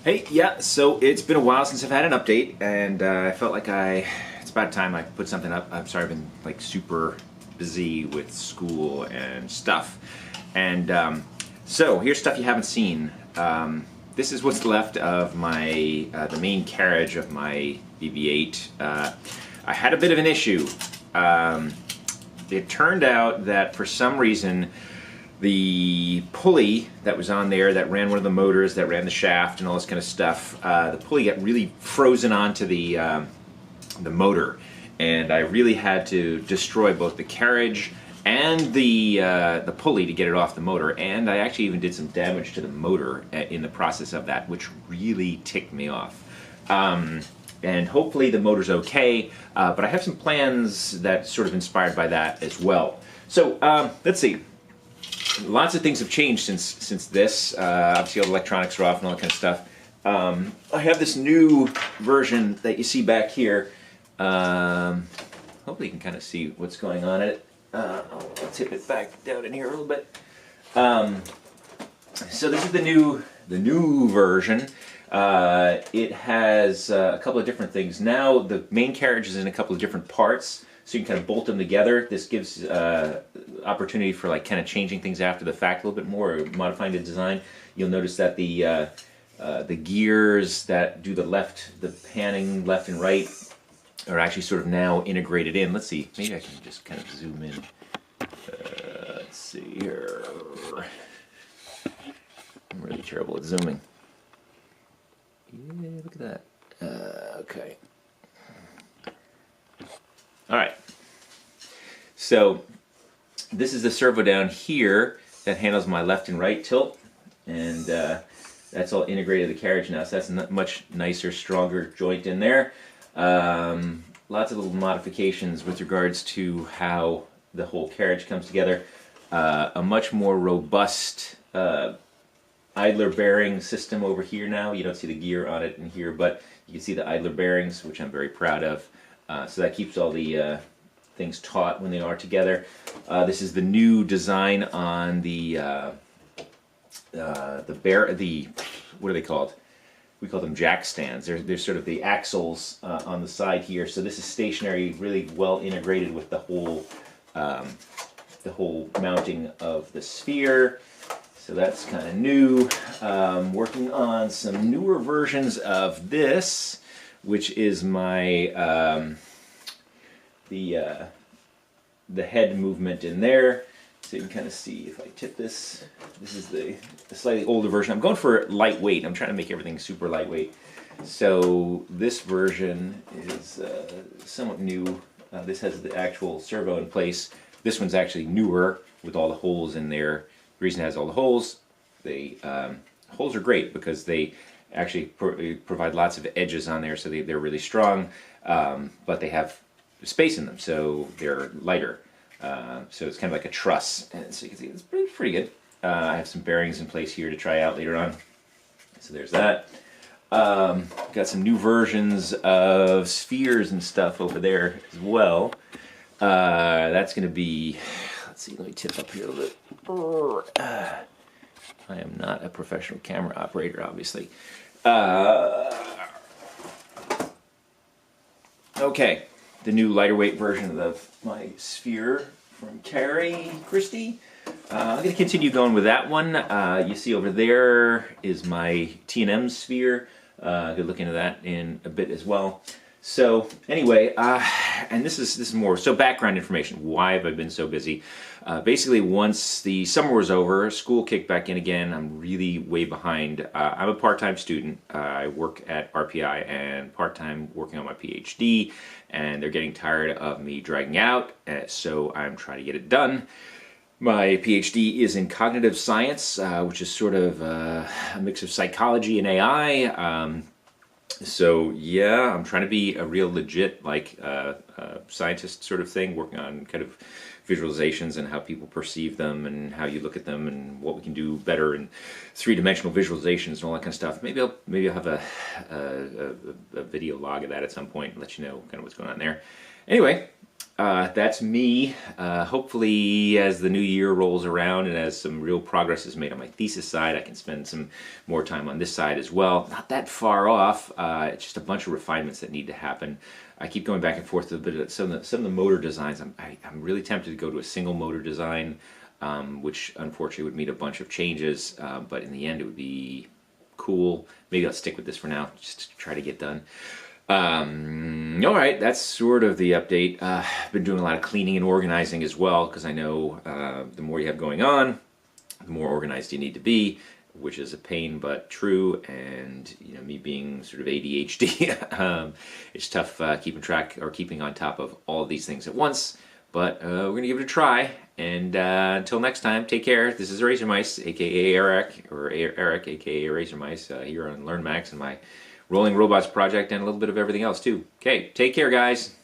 Hey, yeah, so it's been a while since I've had an update, and I felt like it's about time I put something up. I'm sorry, I've been like super busy with school and stuff. And so here's stuff you haven't seen. This is what's left of my, the main carriage of my BB-8. I had a bit of an issue. It turned out that for some reason, the pulley that was on there that ran one of the motors, that ran the shaft and all this kind of stuff, the pulley got really frozen onto the motor, and I really had to destroy both the carriage and the pulley to get it off the motor, and I actually even did some damage to the motor in the process of that, which really ticked me off. And hopefully the motor's okay, but I have some plans that sort of inspired by that as well. So let's see. Lots of things have changed since this. Obviously all the electronics are off and all that kind of stuff. I have this new version that you see back here. Hopefully you can kind of see what's going on in it. I'll tip it back down in here a little bit. So this is the new version. It has a couple of different things. Now the main carriage is in a couple of different parts, so you can kind of bolt them together. This gives opportunity for like kind of changing things after the fact a little bit more, or modifying the design. You'll notice that the gears that do the panning left and right are actually sort of now integrated in. Let's see, maybe I can just kind of zoom in. Let's see here. I'm really terrible at zooming. Yeah, look at that. Okay. All right. So this is the servo down here that handles my left and right tilt, and that's all integrated in the carriage now. So that's a much nicer, stronger joint in there. Lots of little modifications with regards to how the whole carriage comes together. A much more robust idler bearing system over here now. You don't see the gear on it in here, but you can see the idler bearings, which I'm very proud of. So that keeps all the things taut when they are together. This is the new design on the what are they called? We call them jack stands. They're sort of the axles on the side here. So this is stationary, really well integrated with the whole mounting of the sphere. So that's kind of new. Working on some newer versions of this, which is my the head movement in there. So you can kind of see if I tip this. This is the slightly older version. I'm going for lightweight. I'm trying to make everything super lightweight. So this version is somewhat new. This has the actual servo in place. This one's actually newer with all the holes in there. The reason it has all the holes, holes are great because they actually provide lots of edges on there, so they're really strong, but they have space in them, so they're lighter. So it's kind of like a truss, and so you can see it's pretty good. I have some bearings in place here to try out later on. So there's that. Got some new versions of spheres and stuff over there as well. That's going to be, let's see, let me tip up here a little bit. I am not a professional camera operator, obviously. Okay, the new lighter weight version of my sphere from Christy. I'm going to continue going with that one. You see over there is my T&M sphere. Good look into that in a bit as well. So anyway, and this is more so background information. Why have I been so busy? Basically, once the summer was over, school kicked back in again. I'm really way behind. I'm a part-time student. I work at RPI and part-time working on my PhD, and they're getting tired of me dragging out, so I'm trying to get it done. My PhD is in cognitive science, which is sort of a mix of psychology and AI. So yeah, I'm trying to be a real legit scientist sort of thing, working on kind of visualizations and how people perceive them and how you look at them and what we can do better in three-dimensional visualizations and all that kind of stuff. Maybe I'll have a video log of that at some point and let you know kind of what's going on there. Anyway, That's me. Hopefully, as the new year rolls around and as some real progress is made on my thesis side, I can spend some more time on this side as well. Not that far off. It's just a bunch of refinements that need to happen. I keep going back and forth a bit of some of the motor designs. I'm really tempted to go to a single motor design, which unfortunately would mean a bunch of changes. But in the end, it would be cool. Maybe I'll stick with this for now, just to try to get done. All right, that's sort of the update. I've been doing a lot of cleaning and organizing as well, because I know the more you have going on, the more organized you need to be, which is a pain but true. And you know, me being sort of ADHD, it's tough keeping track or keeping on top of all of these things at once. But we're gonna give it a try. And until next time, take care. This is Eraser Mice, aka Eric, or Eric, aka Eraser Mice, here on LearnMax and my Rolling Robots project, and a little bit of everything else too. Okay, take care, guys.